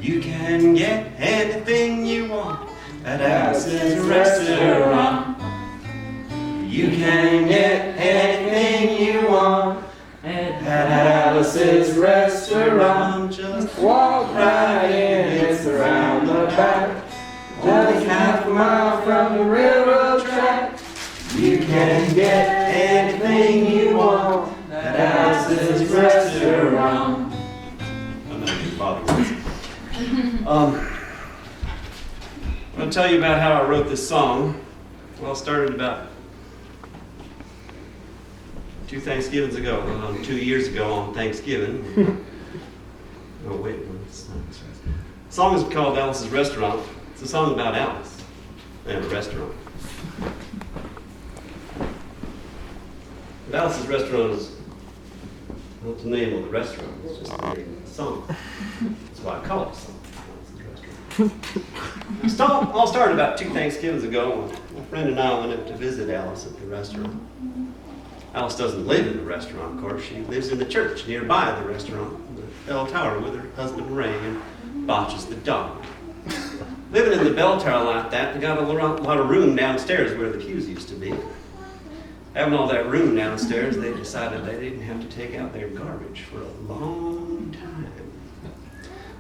You can get anything you want at Alice's restaurant. You can get anything you want at Alice's restaurant. Just walk right in, it's around the back. Only half a mile from the railroad track. You can get anything you want at Alice's restaurant. I'm not going to bother with this. I'll tell you about how I wrote this song. Well, it started about 2 Thanksgivings ago, 2 years ago on Thanksgiving. Oh, wait, no, it's not. The song is called Alice's Restaurant. It's a song about Alice and a restaurant. But Alice's Restaurant is not the name of the restaurant, it's just the name of the song. That's why I call it a song, Alice's Restaurant. All started about 2 Thanksgivings ago when my friend and I went up to visit Alice at the restaurant. Alice doesn't live in the restaurant, of course. She lives in the church nearby the restaurant, the bell tower with her husband Ray and Botches the dog. Living in the bell tower like that, they got a lot of room downstairs where the pews used to be. Having all that room downstairs, they decided they didn't have to take out their garbage for a long time.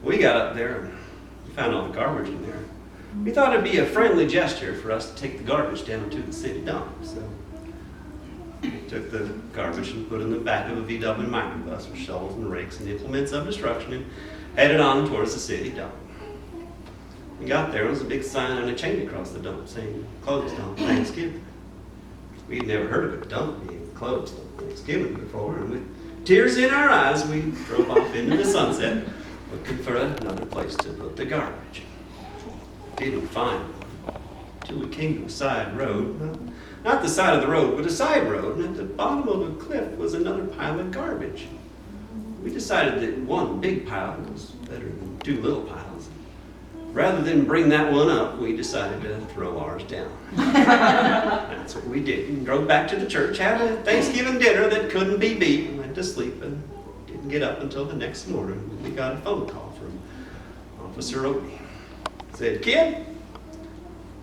We got up there and found all the garbage in there. We thought it'd be a friendly gesture for us to take the garbage down to the city dump. So we took the garbage and put it in the back of a VW microbus with shovels and rakes and implements of destruction and headed on towards the city dump. We got there, there was a big sign and a chain across the dump saying, closed on Thanksgiving. We'd never heard of a dump being closed on Thanksgiving before, and with tears in our eyes, we drove off into the sunset looking for another place to put the garbage. Didn't find one until we came to a side road. Not the side of the road, but a side road, and at the bottom of a cliff was another pile of garbage. We decided that one big pile was better than 2 little piles. Rather than bring that one up, we decided to throw ours down. That's what we did. We drove back to the church, had a Thanksgiving dinner that couldn't be beat, and went to sleep and didn't get up until the next morning. We got a phone call from Officer Odie. Said, "Kid,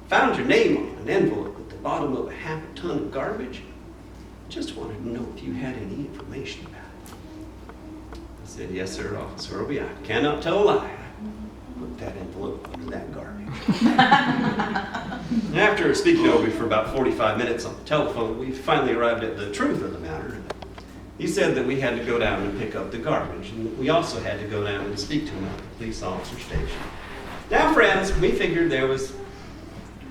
found your name on an envelope at the bottom of a half a ton of garbage. Just wanted to know if you had any information about it." I said, "Yes, sir, Officer Odie. I cannot tell a lie. Put that envelope under that garbage." After speaking to Obie for about 45 minutes on the telephone, we finally arrived at the truth of the matter. He said that we had to go down and pick up the garbage, and we also had to go down and speak to him at the police officer station. Now, friends, we figured there was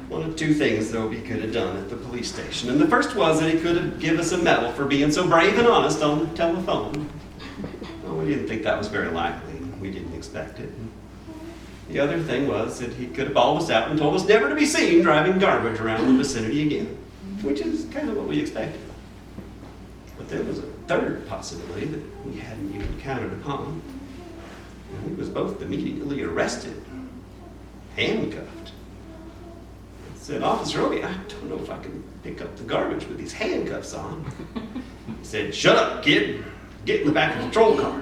one of 2 things that Obie could have done at the police station. And the first was that he could have given us a medal for being so brave and honest on the telephone. Well, we didn't think that was very likely. We didn't expect it. The other thing was that he could have bawled us out and told us never to be seen driving garbage around the vicinity again, which is kind of what we expected. But there was a third possibility that we hadn't even counted upon. And we was both immediately arrested, handcuffed. I said, "Officer Obie, I don't know if I can pick up the garbage with these handcuffs on." He said, "Shut up, kid. Get in the back of the patrol car."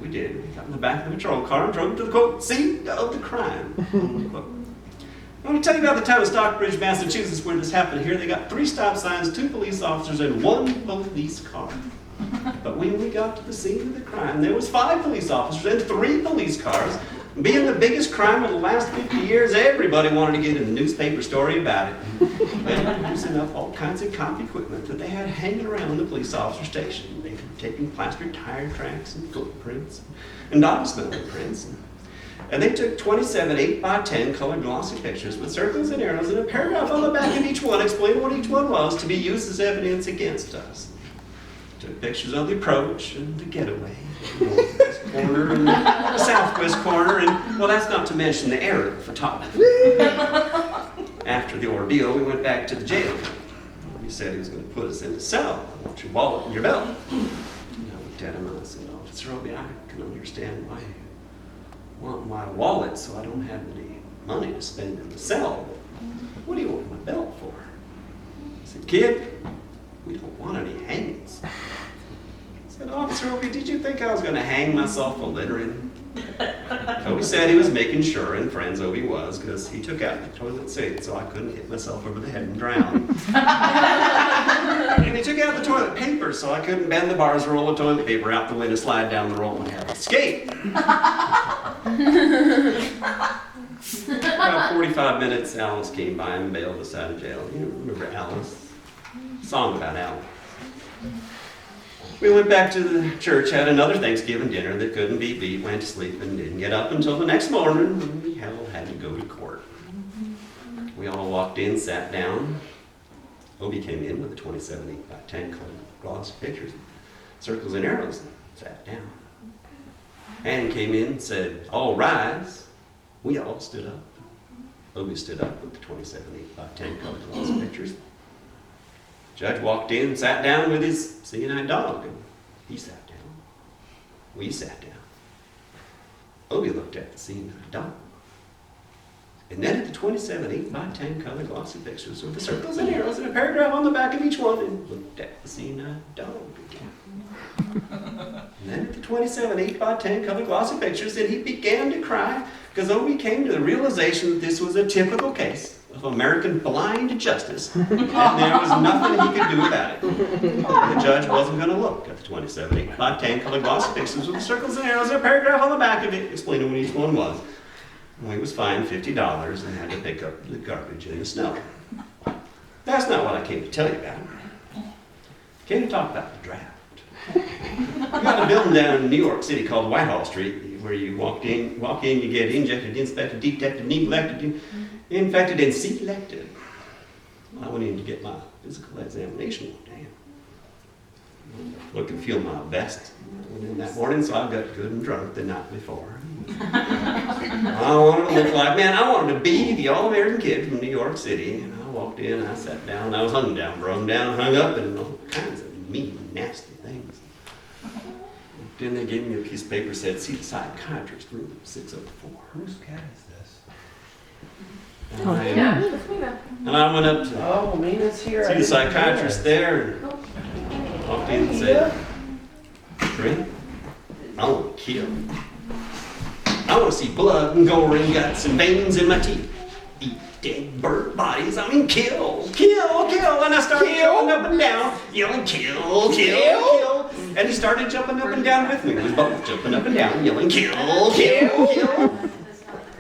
We did. We got in the back of the patrol car and drove to the, quote, scene of the crime. I want to tell you about the town of Stockbridge, Massachusetts, where this happened. Here they got 3 stop signs, 2 police officers, and 1 police car. But when we got to the scene of the crime, there was 5 police officers and 3 police cars. Being the biggest crime of the last 50 years, everybody wanted to get in the newspaper story about it. They were using up all kinds of cop equipment that they had hanging around the police officer station. They were taking plaster tire tracks and footprints and dog smell prints. And they took 27 8x10 colored glossy pictures with circles and arrows and a paragraph on the back of each one explaining what each one was to be used as evidence against us. Took pictures of the approach and the getaway, the northwest corner and the southwest corner, and, well, that's not to mention the aerial photography. After the ordeal, we went back to the jail. He said he was going to put us in a cell. "I want your wallet in your belt." And I looked at him and I said, "Officer Obie, I can understand why you want my wallet so I don't have any money to spend in the cell. But what do you want my belt for?" I said, "Kid, we don't want any hangings." I said, "Officer Obie, did you think I was going to hang myself for littering?" Toby said he was making sure, and friends Obi was, because he took out the toilet seat so I couldn't hit myself over the head and drown. And he took out the toilet paper so I couldn't bend the bars, roll the toilet paper out the window, slide down the roll, and have a skate. About 45 minutes, Alice came by and bailed us out of jail. You remember Alice? Song about Alice. We went back to the church, had another Thanksgiving dinner that couldn't be beat, went to sleep, and didn't get up until the next morning when we had to go to court. We all walked in, sat down. Obi came in with a 27-by-10 colored gloss pictures, circles and arrows, and sat down. Annie came in and said, "All rise." We all stood up. Obi stood up with the 27-by-10 colored gloss pictures. Judge walked in, sat down with his seeing-eye dog, and he sat down. We sat down. Obi looked at the seeing-eye dog. And then at the 27-by-10 colored glossy pictures with the circles and arrows and a paragraph on the back of each one, and looked at the seeing-eye dog again. And then at the 27-by-10 colored glossy pictures, and he began to cry because Obi came to the realization that this was a typical case of American blind justice, and there was nothing he could do about it. The judge wasn't going to look at the 27-by-10 colored glossy pictures with the circles and arrows and a paragraph on the back of it explaining what each one was. And we was fined $50 and had to pick up the garbage in the snow. That's not what I came to tell you about. I came to talk about the draft. We got a building down in New York City called Whitehall Street, where you walk in, you get injected, inspected, detected, neglected, infected, and selected. I went in to get my physical examination one day. Look and feel my best. I went in that morning, so I got good and drunk the night before. I wanted to look like, man, I wanted to be the all-American kid from New York City. And I walked in, I sat down, I was hung down, hung up, and all kinds of mean, nasty things. Then they gave me a piece of paper that said, "See the psychiatrist, room 604. Whose cat is this? And I went up to Mina's here. see the psychiatrist there, and walked in and said, "Brady, I want to kill. I want to see blood and gore and guts and veins in my teeth. Eat dead bird bodies. I mean, kill, kill, kill." And I started jumping up and down, yelling, "Kill, kill, kill." And he started jumping up and down with me. We were both jumping up and down, yelling, "Kill, kill, kill."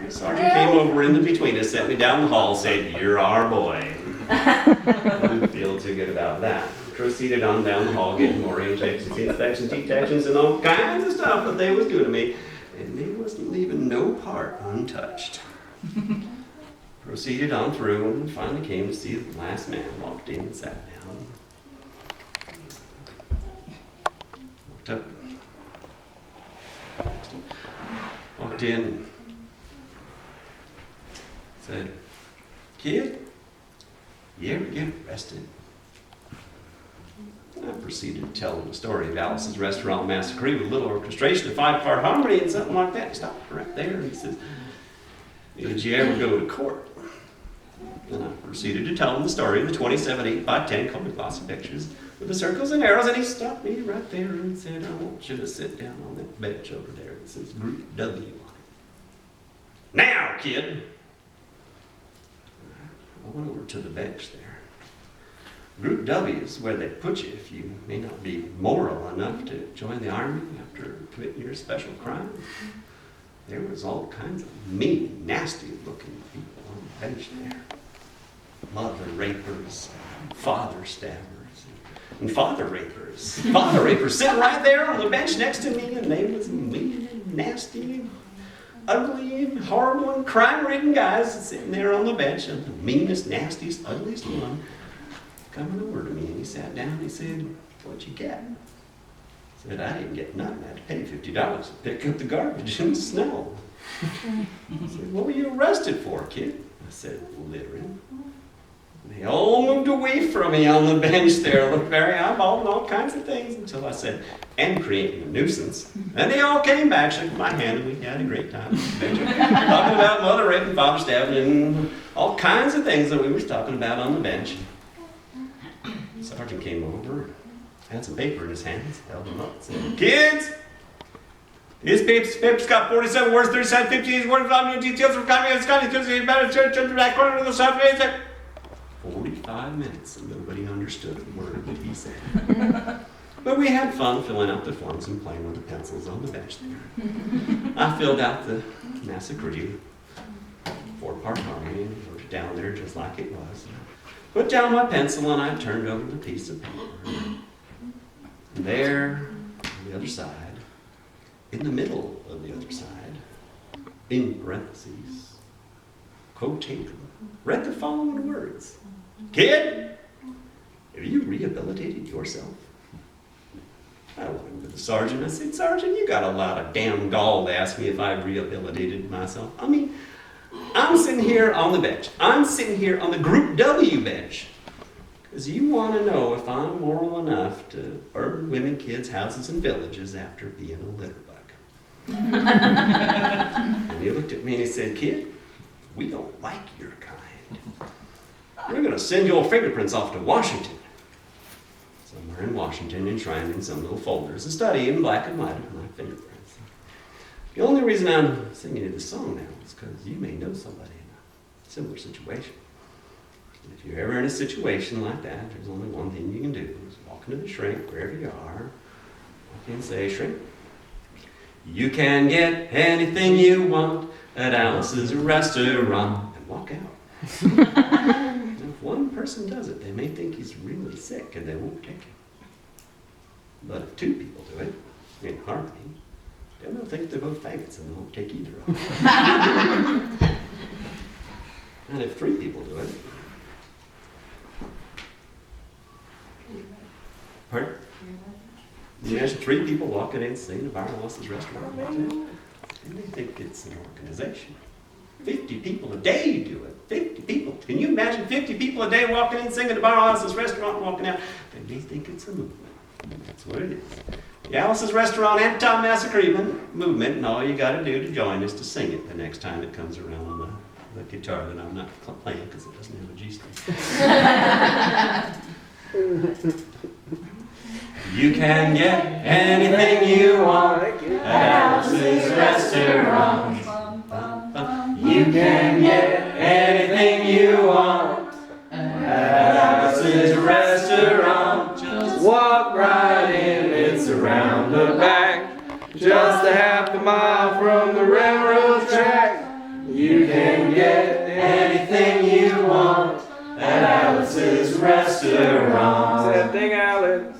The sergeant came over in between us, sent me down the hall, said, "You're our boy." I didn't feel too good about that. Proceeded on down the hall, getting more injections, infections, detections, and all kinds of stuff that they was doing to me. And they wasn't leaving no part untouched. Proceeded on through and finally came to see the last man. Walked in and sat down. Walked up. Walked in and said, "Kid, you ever get arrested?" I proceeded to tell him the story of Alice's Restaurant Massacre with a little orchestration, a 5-part harmony, and something like that. He stopped right there and he says, "Did you ever go to court?" And I proceeded to tell him the story of the 27-by-10 colored glossy pictures with the circles and arrows, and he stopped me right there and said, "I want you to sit down on that bench over there. It says Group W on it. Now, kid." I went over to the bench there. Group W is where they put you if you may not be moral enough to join the army after committing your special crime. There was all kinds of mean, nasty-looking people on the bench there. Mother rapers, father stabbers, and father rapers. Father rapers sitting right there on the bench next to me, and they was mean and nasty and ugly and horrible and crime-ridden guys sitting there on the bench, and the meanest, nastiest, ugliest one coming over to me, and he sat down and he said, "What'd you get?" I said, "I didn't get nothing. I had to pay $50 to pick up the garbage in the snow." He said, "What were you arrested for, kid?" I said, "Littering." And they all moved away from me on the bench there, looked very eyeballed and all kinds of things, until I said, "And creating a nuisance." And they all came back, shook my hand, and we had a great time on the bench, talking about mother raping, father stabbing, and all kinds of things that we was talking about on the bench. The sergeant came over, had some paper in his hands, held them up, and said, "Kids, This paper's got 47 words, 37, 58 words on your details of economy, about church, back corner of the south. 45 minutes and nobody understood a word that he said. But we had fun filling out the forms and playing with the pencils on the bench there. I filled out the Massacre, 4-part harmony, and wrote it down there just like it was. Put down my pencil and I turned over the piece of paper. And there, on the other side, in the middle of the other side, in parentheses, quotation, read the following words. Kid, have you rehabilitated yourself? I went to the sergeant. I said, Sergeant, you got a lot of damn gall to ask me if I've rehabilitated myself. I mean, I'm sitting here on the bench. I'm sitting here on the Group W bench. Because you want to know if I'm moral enough to burn women, kids, houses, and villages after being a litter bug. And he looked at me and he said, Kid, we don't like your kind. We're going to send your fingerprints off to Washington. Somewhere in Washington, enshrined in some little folders, a study in black and white of my fingerprints. The only reason I'm singing you this song now is because you may know somebody in a similar situation. And if you're ever in a situation like that, there's only one thing you can do, is walk into the shrink, wherever you are, walk in and say, Shrink, you can get anything you want at Alice's restaurant, and walk out. And if one person does it, they may think he's really sick and they won't take him. But if 2 people do it, in harmony, then they'll think they're both faggots and they won't take either of them. And if 3 people do it, pardon? You imagine 3 people walking in, singing at Alice's restaurant, and they think it's an organization. 50 people a day do it. 50 people. Can you imagine 50 people a day walking in, singing at Alice's restaurant, and walking out? They may think it's a movement. That's what it is. The Alice's Restaurant Anti-Massacre movement, and all you got to do to join is to sing it the next time it comes around on the guitar that I'm not playing because it doesn't have a G string. You can get anything you want at Alice's Restaurant. You can get anything you want at Alice's Restaurant. Just walk right in, it's around the back, just a half a mile from the railroad track. You can get anything you want at Alice's Restaurant. Say that thing, Alice.